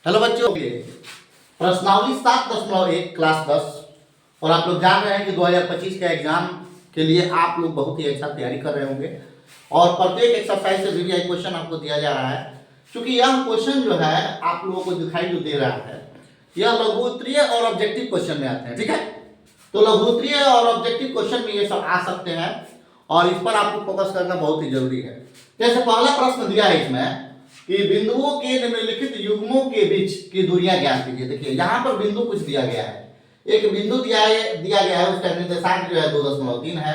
Hello बच्चों, प्रश्नावली 7.1 class 10। और आप लोग जान रहे हैं कि 2025 के एग्जाम के लिए आप लोग बहुत ही अच्छा तैयारी कर रहे होंगे और प्रत्येक एक्सरसाइज से वीवीआई क्वेश्चन आपको दिया जा रहा है। क्योंकि यह क्वेश्चन जो है आप लोगों को दिखाई जो दे रहा है यह लघु उत्तरीय और ऑब्जेक्टिव क्वेश्चन में आते हैं। ठीक है, तो लघु उत्तरीय और ऑब्जेक्टिव क्वेश्चन में ये सब आ सकते हैं और इस पर आपको फोकस करना बहुत ही जरूरी है। जैसे पहला प्रश्न दिया है इसमें कि बिंदुओं के निम्नलिखित युग्मों के बीच की दूरियां ज्ञात कीजिए। देखिए यहाँ पर बिंदु कुछ दिया गया है, एक बिंदु दिया गया है, उसका निर्देशांक जो है 2.3 है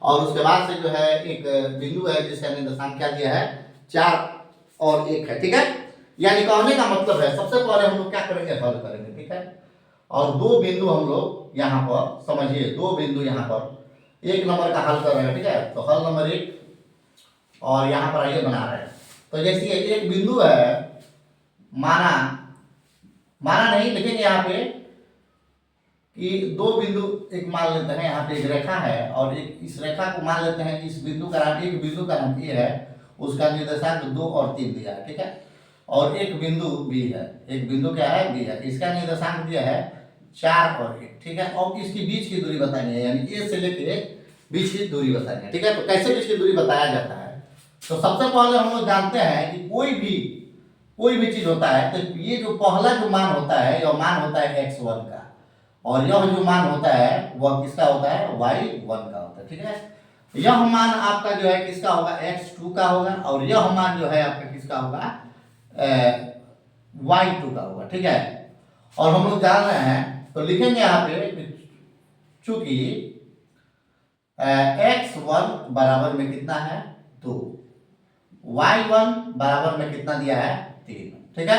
और उसके बाद से जो है एक बिंदु है जिसका निर्देशांक क्या दिया है 4 और 1 है। ठीक है, यानी कहने का मतलब है सबसे पहले हम लोग क्या करेंगे, हल करेंगे। ठीक है, और दो बिंदु हम लोग यहाँ पर समझिए, दो बिंदु यहाँ पर एक नंबर का हल कर रहे हैं। ठीक है, तो हल नंबर 1 और यहाँ पर आइए बना रहे हैं। तो जैसे एक बिंदु है, माना नहीं लिखेंगे यहाँ पे कि दो बिंदु एक मान लेते हैं, यहाँ पे एक रेखा है और एक इस रेखा को मान लेते हैं, इस बिंदु का नाम, एक बिंदु का नाम ए है, उसका निर्देशांक 2 और 3 दिया है। ठीक है, और एक बिंदु बी है, एक बिंदु क्या है बी है, इसका निर्देशांक दिया है 4 और 1। ठीक है, और इसकी बीच की दूरी बतानी है, यानी ए से लेके बीच की दूरी बतानी है। ठीक है, तो कैसे बीच की दूरी बताया जाता है, तो सबसे पहले हम लोग जानते हैं कि कोई भी चीज होता है तो ये जो पहला जो मान होता है यह मान होता है x1 का और यह जो मान होता है वह किसका होता है y1 का होता है। ठीक है, यह मान आपका जो है किसका होगा x2 का होगा और यह मान जो है आपका किसका होगा y2 का होगा। ठीक है, और हम लोग जान रहे हैं तो लिखेंगे यहाँ पे चूंकि x1 बराबर में कितना है 2, y1 बराबर में कितना दिया है 3। ठीक है,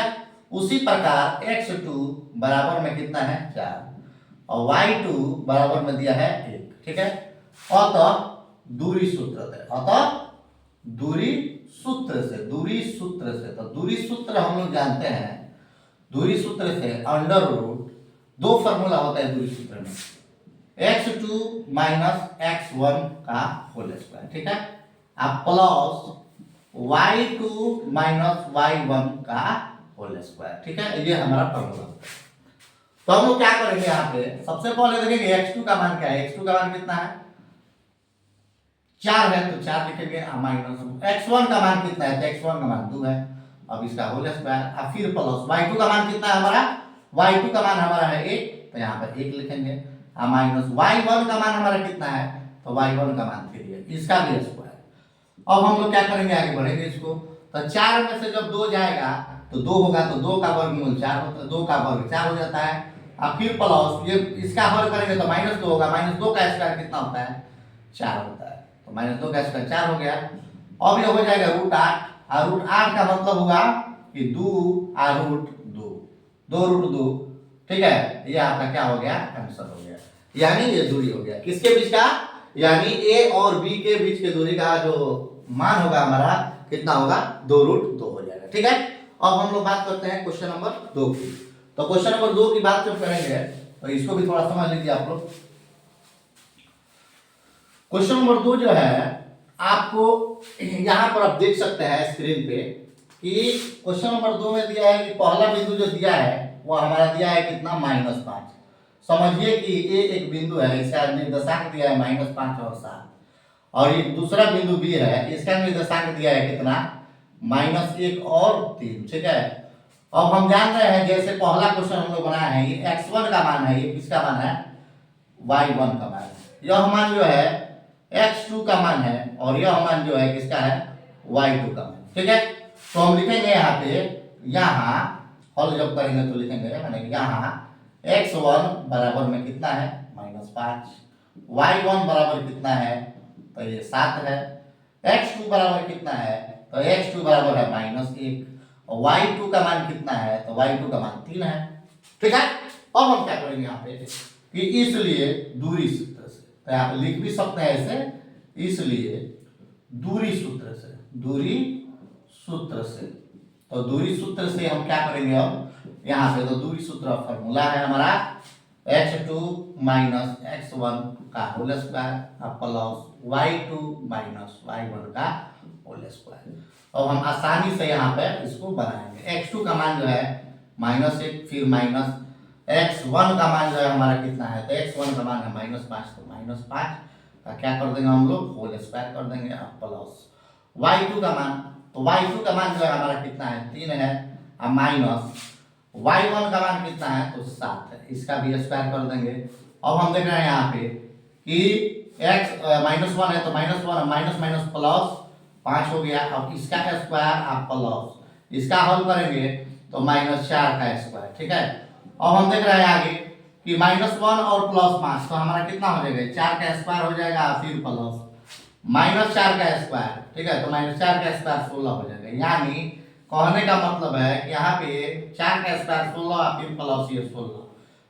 उसी प्रकार x2 बराबर में कितना है 4 और y2 बराबर में दिया है 1। ठीक है, अतः दूरी सूत्र से, दूरी सूत्र से तो दूरी सूत्र हम लोग जानते हैं, दूरी सूत्र से अंडर रूट, दो फॉर्मूला होता है दूरी सूत्र में, x2 माइनस x1 का होल स्क्वायर। ठीक है, आप प्लस y2 माइनस y1 का होल स्क्वायर। ठीक है, ये हमारा फॉर्मूला। तो हम लोग क्या करेंगे यहाँ पे, सबसे पहले देखेंगे x2 का मान क्या है, x2 का मान कितना है 4 है तो 4 लिखेंगे, माइनस x1 का मान कितना है तो x1 का मान 2 है, अब इसका होल स्क्वायर, और फिर प्लस y2 का मान कितना है हमारा, y2 का मान हमारा है 1 तो यहाँ पर 1 लिखेंगे, माइनस y1 का मान हमारा कितना है तो y1 का मान 3 है, इसका भी स्क्वायर। अब हम लोग क्या करेंगे, आगे बढ़ेंगे इसको, तो 4 में से जब 2 जाएगा तो 2 होगा तो 2 का वर्गमूल 4 होता है, 2 का वर्ग 4 हो जाता है, और फिर प्लस ये इसका हल करेंगे तो माइनस 2 होगा, माइनस 2 का स्क्वायर कितना होता है 4 होता है, तो माइनस 2 का स्क्वायर 4 हो गया। अब ये हो जाएगा √8 और √8 का मतलब होगा कि 2 और √2, 2 √2। ठीक है, ये आपका क्या हो गया आंसर हो गया, यानी ये दूरी हो गया किसके बीच का, यानी ए और बी के बीच की दूरी का जो मान होगा हमारा कितना होगा 2√2 हो जाएगा। ठीक है, अब हम लोग बात करते हैं क्वेश्चन नंबर 2 की। तो क्वेश्चन नंबर 2 की बात जब करेंगे तो इसको भी थोड़ा समझ लीजिए आप लोग। क्वेश्चन नंबर 2 जो है आपको यहां पर आप देख सकते हैं स्क्रीन पे कि क्वेश्चन नंबर 2 में दिया है कि पहला बिंदु जो दिया है वो हमारा दिया है कितना -5। समझिए कि ये एक बिंदु है, इसका निर्देशांक दिया है -5 और 7, और ये दूसरा बिंदु बी है, इसका निर्देशांक दिया है कितना -1 और 3। ठीक है, अब हम जान रहे हैं जैसे पहला क्वेश्चन हम लोग बनाए हैं, ये x1 का मान है, ये किसका मान है y1 का मान है, यह मान जो है x2 का मान है और यह मान जो है किसका है y2 का मान। ठीक है, तो हम लिखेंगे यहाँ पे, यहाँ हल जब करेंगे तो लिखेंगे माने यहाँ x1 बराबर में कितना है -5, y1 बराबर कितना है तो ये 7 है, x2 बराबर कितना है तो x2 बराबर है -1 और y2 का मान कितना है तो y2 का मान 3 है। ठीक है, अब हम क्या करेंगे यहाँ पे कि इसलिए दूरी सूत्र से, तो यहाँ पे लिख भी सकते हैं ऐसे, इसलिए दूरी सूत्र से, तो दूरी सूत्र से हम क्या करेंगे, अब यहाँ पे तो दूरी सूत्र फॉर्मूला है हमारा x2 माइनस x1 का whole square plus y2 minus y1 का होल स्क्वायर। अब हम आसानी से यहाँ पे इसको बनाएंगे, x2 का मान जो है -1 फिर माइनस x1 का मान जो है हमारा कितना है, तो x1 का मान है -5, तो -5 का क्या कर देंगे हम लोग, होल स्क्वायर कर देंगे, प्लस y2 का मान, तो y2 का मान जो है हमारा कितना है 3 है, और माइनस y1 का मान कितना है, तो 7 है, इसका भी स्क्वायर कर देंगे। अब हम देख रहे हैं यहाँ पे कि x -1 है तो -1 माइनस माइनस प्लस 5 हो गया। अब इसका स्क्वायर आप प्लस इसका हल करेंगे तो -4 का स्क्वायर, ठीक है। अब हम देख रहे हैं आगे कि -1 और +5 तो हमारा कितना हो जाएगा, 4 का स्क्वायर हो जाएगा, फिर प्लस -4 का स्क्वायर, ठीक है, तो -4 का स्क्वायर 16 हो जाएगा। यानी कहने का मतलब है कि यहाँ पे 4 का स्क्वायर 16 फिर प्लस ये 16,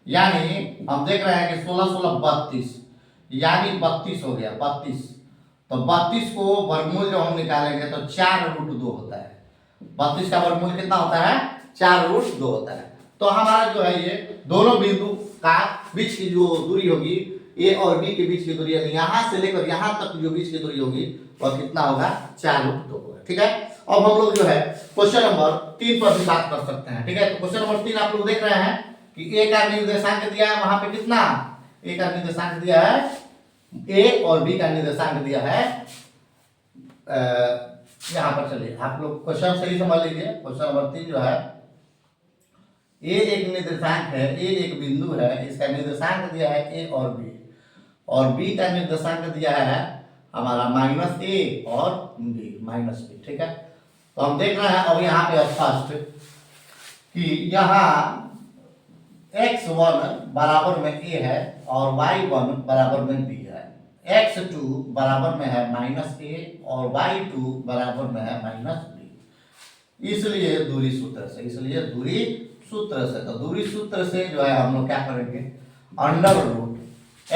यानी हम देख रहे हैं कि 16 16 32, यानी 32 हो गया 32। तो 32 को वर्गमूल जो हम निकालेंगे तो 4√2 होता है। 32 का वर्गमूल कितना होता है, 4√2 होता है। तो हमारा जो है ये दोनों बिंदु का बीच की जो दूरी होगी ए और बी के बीच की दूरी, यानी यहाँ से लेकर यहाँ तक जो बीच की दूरी होगी वह कितना होगा, 4√2 होगा, ठीक है। अब हम लोग जो है क्वेश्चन नंबर 3 पर भी बात कर सकते हैं, ठीक है। तो क्वेश्चन नंबर 3 आप लोग देख रहे हैं कि ए का निर्देशांक दिया है, वहां पे कितना, ए का निर्देशांक दिया है, ए और बी का निर्देशांक दिया है, यहाँ पर चलिए आप लोग क्वेश्चन सही समझ लीजिए। क्वेश्चन नंबर 3 जो है, ए एक निर्देशांक है, ए एक बिंदु है, इसका निर्देशांक दिया है ए और बी का निर्देशांक दिया है हमारा -a और b -b, ठीक है। तो हम देख रहे हैं अब यहाँ पे फर्स्ट कि यहाँ x1 बराबर में a है और y1 बराबर में b है, x2 बराबर में है -a और y2 बराबर में है -b। इसलिए दूरी सूत्र से, तो दूरी सूत्र से जो है हम लोग क्या करेंगे, √x2 -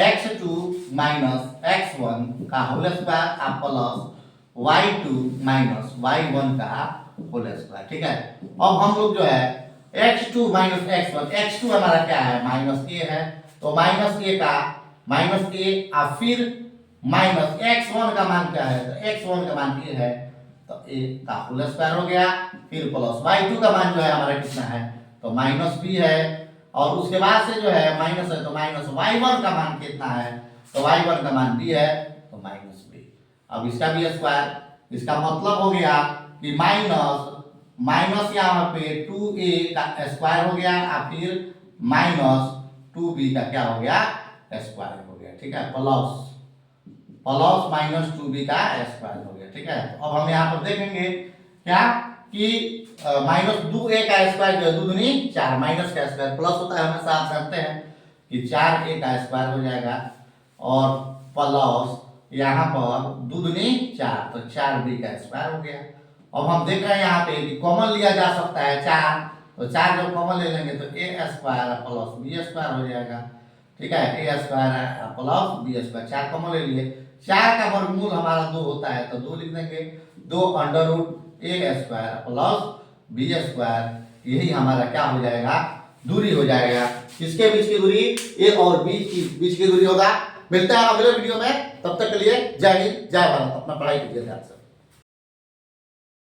x1 का होल स्क्वायर आप प्लस y2 - y1 का होल स्क्वायर, ठीक है। अब हम लोग जो है x2 - x1, x2 हमारा क्या है, -a है, तो -a का -a और फिर -x1 का मान क्या है, तो x1 का मान a है, तो a का होल स्क्वायर हो गया, फिर प्लस y2 का मान जो है हमारा कितना है, तो -b है, और उसके बाद से जो है माइनस है तो -y1 का मान कितना है, तो y1 का मान b है, तो -b। अब इसका भी स्क्वायर, इसका मतलब हो गया कि माइनस यहाँ पे 2a का स्क्वायर हो गया और फिर -2b का क्या हो गया, स्क्वायर हो गया, ठीक है, प्लस -2b का स्क्वायर हो गया, ठीक है। तो अब हम यहाँ पर देखेंगे क्या कि -2a का स्क्वायर जो है 2 दूनी 4, माइनस का स्क्वायर प्लस होता है, हमेशा आप जानते हैं कि 4a का स्क्वायर हो जाएगा, और प्लस यहाँ पर 2 दूनी 4, तो 4b का स्क्वायर हो गया। अब हम देख रहे हैं यहाँ पे कि कॉमन लिया जा सकता है 4, तो 4 जब कॉमन ले लेंगे तो a square plus b square हो जाएगा, ठीक है, a square plus b square, 4 common ले लिए, 4 का वर्गमूल हमारा 2 होता है तो 2 लिख देंगे, 2 √a square plus b square, यही हमारा क्या हो जाएगा, दूरी हो जाएगा। किसके बीच की दूरी, a और b की बीच की दूरी होगा। मिलते हैं अगले वीडियो में, तब तक के लिए जय हिंद जय भारत, अपना पढ़ाई कीजिए ध्यान से।